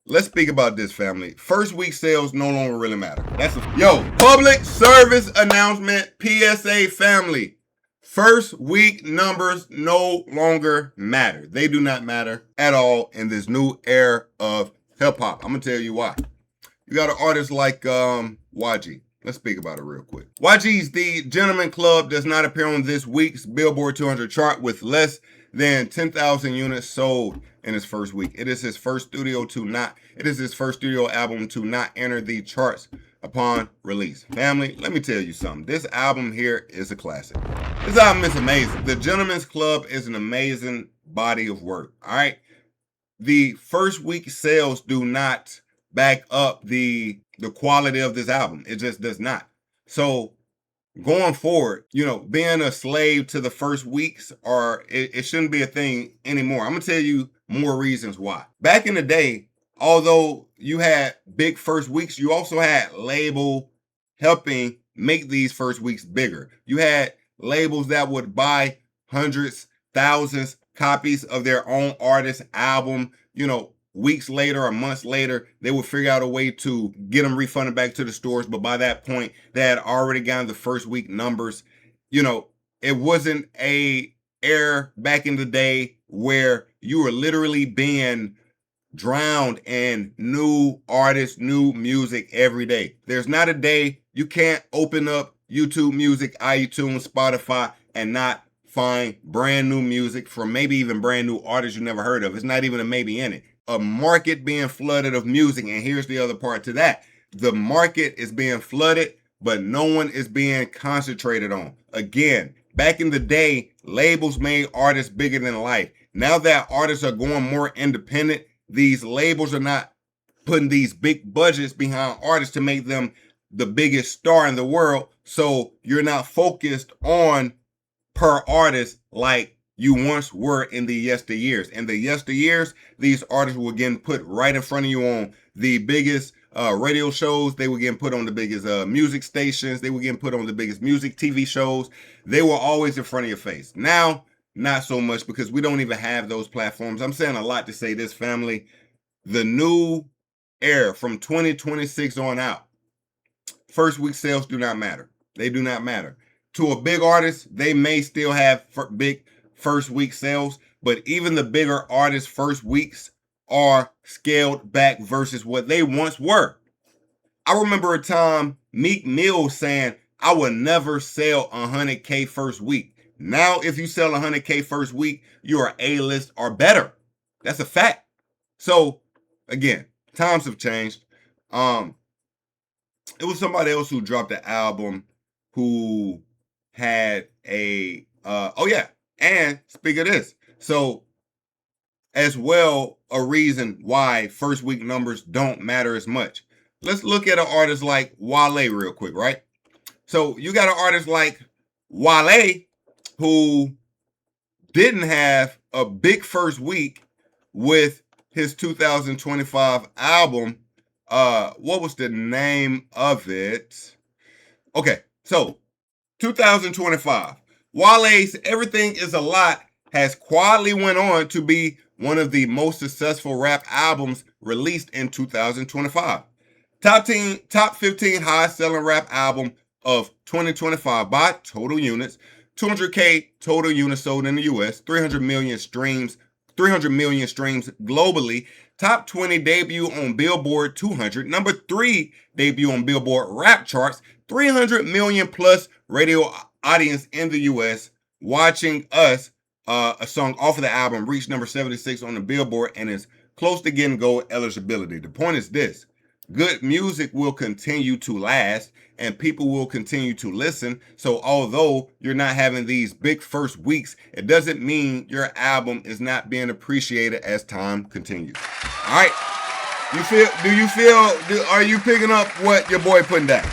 Let's speak about this, family. First week sales no longer really matter. Public service announcement, PSA family. First week numbers no longer matter. They do not matter at all in this new era of hip hop. I'm gonna tell you why. You got an artist like YG. Let's speak about it real quick. YG's The Gentleman Club does not appear on this week's Billboard 200 chart with less than 10,000 units sold in his first week. It is his first studio album to not enter the charts upon release. Family, let me tell you something. This album here is a classic. This album is amazing. The Gentleman's Club is an amazing body of work. All right. The first week sales do not back up the quality of this album. It just does not. So going forward, being a slave to the first weeks, or it shouldn't be a thing anymore. I'm gonna tell you more reasons why. Back in the day, although you had big first weeks, you also had label helping make these first weeks bigger. You had labels that would buy hundreds, thousands copies of their own artist album, weeks later or months later, they would figure out a way to get them refunded back to the stores. But by that point, they had already gotten the first week numbers. It wasn't a era back in the day where you were literally being drowned in new artists, new music every day. There's not a day you can't open up YouTube Music, iTunes, Spotify, and not find brand new music from maybe even brand new artists you never heard of. It's not even a maybe in it. A market being flooded of music. And here's the other part to that. The market is being flooded, but no one is being concentrated on. Again, back in the day, labels made artists bigger than life. Now that artists are going more independent, these labels are not putting these big budgets behind artists to make them the biggest star in the world. So you're not focused on per artist like you once were in the yesteryears. In the yesteryears, these artists were getting put right in front of you on the biggest radio shows. They were getting put on the biggest music stations. They were getting put on the biggest music TV shows. They were always in front of your face. Now, not so much, because we don't even have those platforms. I'm saying a lot to say this, family. The new era from 2026 on out, first week sales do not matter. They do not matter. To a big artist, they may still have big first week sales, but even the bigger artists' first weeks are scaled back versus what they once were. I remember a time Meek Mill saying, I would never sell 100K first week. Now, if you sell 100K first week, you're A-list or better. That's a fact. So, again, times have changed. It was somebody else who dropped the album who had and speak of this. So, as well, a reason why first week numbers don't matter as much. Let's look at an artist like Wale real quick, right? So, you got an artist like Wale who didn't have a big first week with his 2025 album. What was the name of it? Okay, so 2025. Wale's Everything Is a Lot has quietly went on to be one of the most successful rap albums released in 2025. Top 15 highest selling rap album of 2025 by total units. 200K total units sold in the US, 300 million streams globally. Top 20 debut on Billboard 200. Number 3 debut on Billboard rap charts. 300 million plus radio audience in the US watching us. A song off of the album reached number 76 on the Billboard and is close to getting gold eligibility. The point is this: good music will continue to last and people will continue to listen. So although you're not having these big first weeks, it doesn't mean your album is not being appreciated as time continues. All right. Are you picking up what your boy putting down?